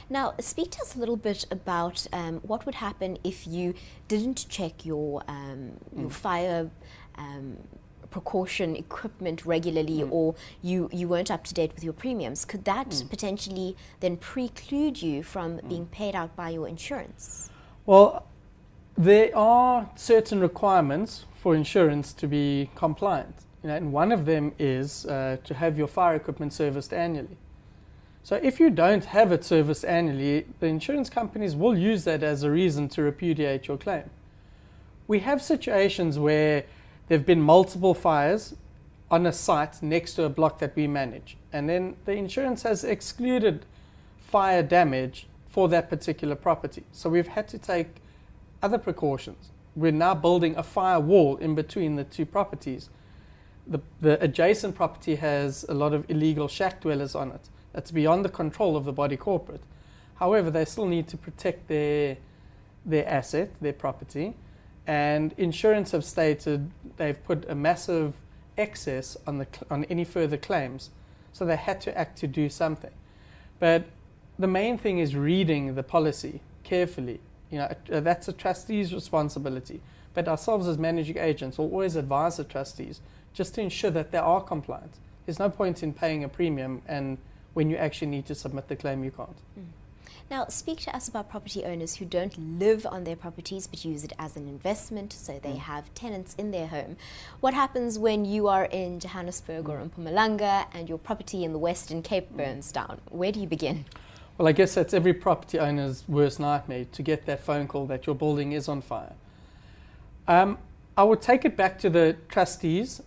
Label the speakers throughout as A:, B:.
A: Now, speak to us a little bit about what would happen if you didn't check your fire precaution equipment regularly, or you weren't up to date with your premiums. Could that potentially then preclude you from being paid out by your insurance?
B: Well, there are certain requirements for insurance to be compliant. And one of them is to have your fire equipment serviced annually. So if you don't have it serviced annually, the insurance companies will use that as a reason to repudiate your claim. We have situations where there have been multiple fires on a site next to a block that we manage, and then the insurance has excluded fire damage for that particular property. So we've had to take other precautions. We're now building a fire wall in between the two properties. The adjacent property has a lot of illegal shack dwellers on it. That's beyond the control of the body corporate. However, they still need to protect their asset, their property, and insurance have stated they've put a massive excess on any further claims, so they had to act to do something. But the main thing is reading the policy carefully. That's a trustee's responsibility, but ourselves as managing agents will always advise the trustees just to ensure that they are compliant. There's no point in paying a premium and when you actually need to submit the claim, you can't.
A: Now, speak to us about property owners who don't live on their properties but use it as an investment, so they have tenants in their home. What happens when you are in Johannesburg or in Mpumalanga and your property in the Western Cape burns down? Where do you begin?
B: Well, I guess that's every property owner's worst nightmare, to get that phone call that your building is on fire. I would take it back to the trustees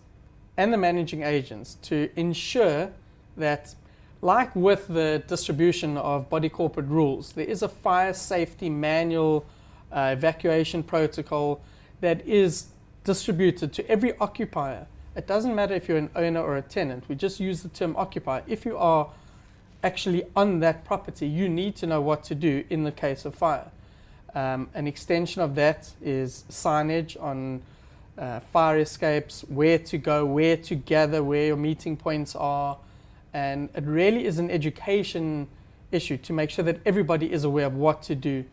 B: and the managing agents to ensure that, like with the distribution of body corporate rules, there is a fire safety manual, evacuation protocol that is distributed to every occupier. It doesn't matter if you're an owner or a tenant. We just use the term occupier. If you are actually on that property, you need to know what to do in the case of fire. An extension of that is signage on fire escapes, where to go, where to gather, where your meeting points are. And it really is an education issue to make sure that everybody is aware of what to do.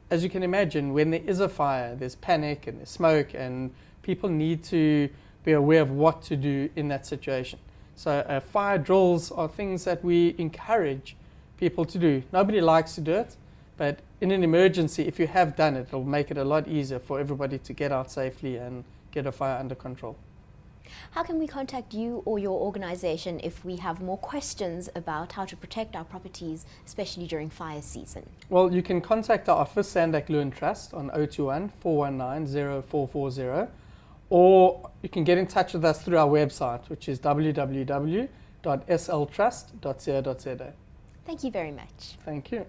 B: As you can imagine, when there is a fire, there's panic and there's smoke, and people need to be aware of what to do in that situation. So fire drills are things that we encourage people to do. Nobody likes to do it, but in an emergency, if you have done it, it'll make it a lot easier for everybody to get out safely and get a fire under control.
A: How can we contact you or your organization if we have more questions about how to protect our properties, especially during fire season?
B: Well, you can contact our office, Sandak Lewin Trust, on 021 419 0440, or you can get in touch with us through our website, which is www.sltrust.co.za.
A: Thank you very much.
B: Thank you.